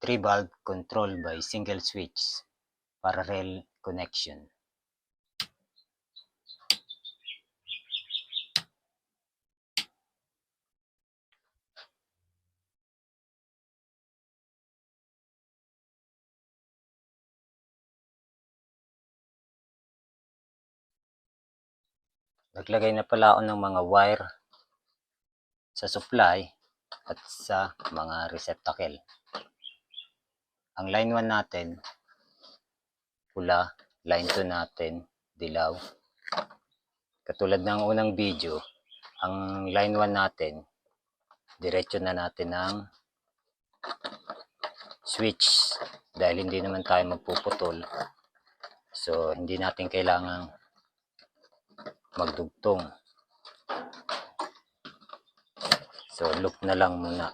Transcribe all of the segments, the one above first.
3-valve controlled by single switch parallel connection. Naglagay na pala ako ng mga wire sa supply at sa mga receptacle. Ang line 1 natin, pula. Line 2 natin, dilaw. Katulad ng unang video, ang line 1 natin, diretso na natin ng switch dahil hindi naman tayo magpuputol. So, hindi natin kailangang magdugtong. So, loop na lang muna.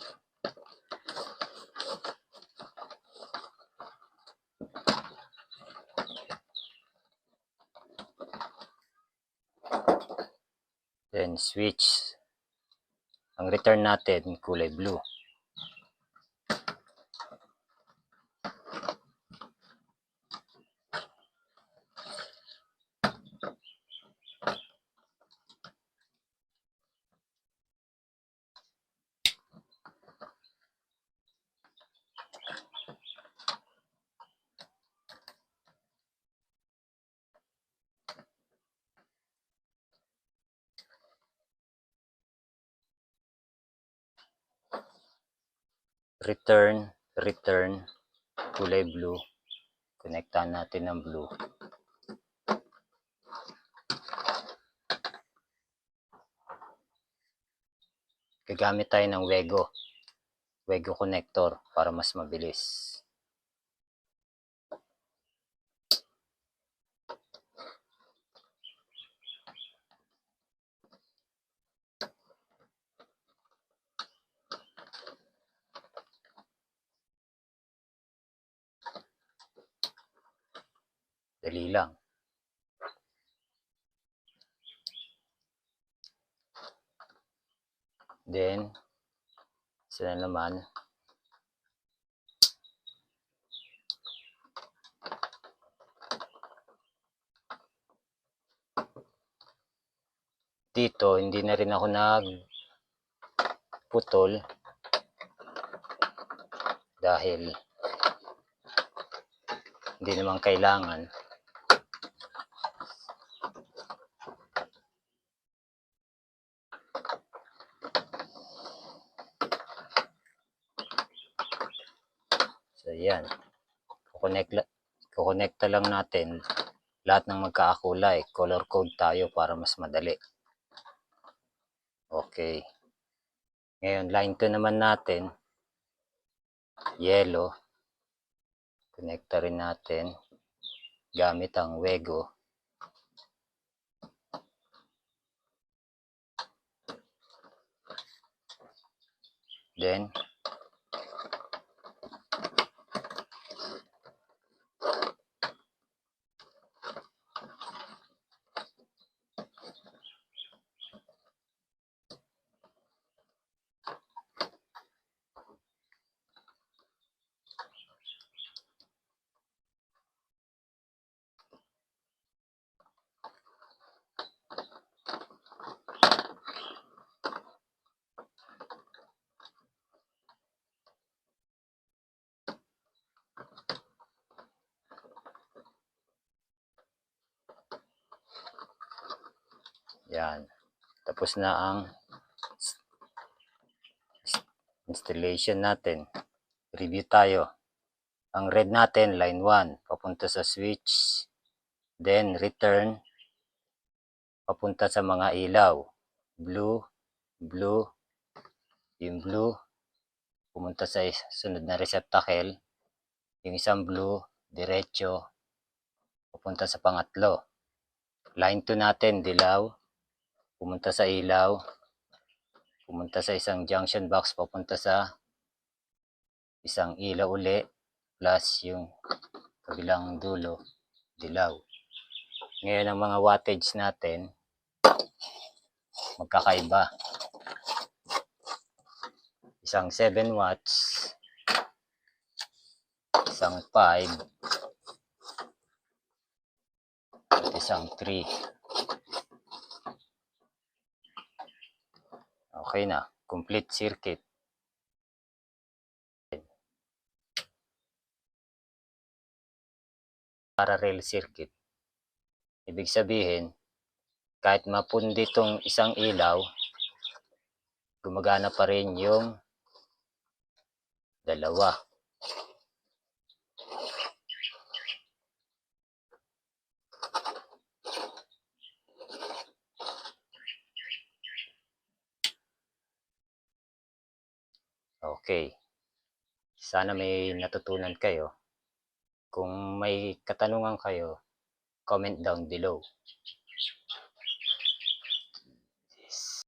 Then, switch. Ang return natin, kulay blue. Return, kulay blue. Connectan natin ng blue. Gagamit tayo ng Wego connector para mas mabilis. Dali lang. Then, isa na naman. Dito, hindi na rin ako nagputol dahil hindi naman kailangan. So, yan. Kukonekta lang natin lahat ng magkakakulay. Color code tayo para mas madali. Okay. Ngayon, line 2 naman natin. Yellow. Connecta rin natin gamit ang Wego. Then, yan. Tapos na ang installation natin. Review tayo. Ang red natin, line 1, papunta sa switch. Then, return, papunta sa mga ilaw. Blue. Yung blue, pumunta sa sunod na receptacle. Yung isang blue, diretso, papunta sa pangatlo. Line 2 natin, dilaw, pumunta sa ilaw, pumunta sa isang junction box, papunta sa isang ilaw uli, plus yung kabilang dulo, dilaw. Ngayon ang mga wattage natin, magkakaiba. Isang 7 watts, isang 5, at isang 3. Okay na, complete circuit. Parallel circuit. Ibig sabihin, kahit mapundi tong isang ilaw, gumagana pa rin yung dalawa. Okay. Sana may natutunan kayo. Kung may katanungan kayo, comment down below.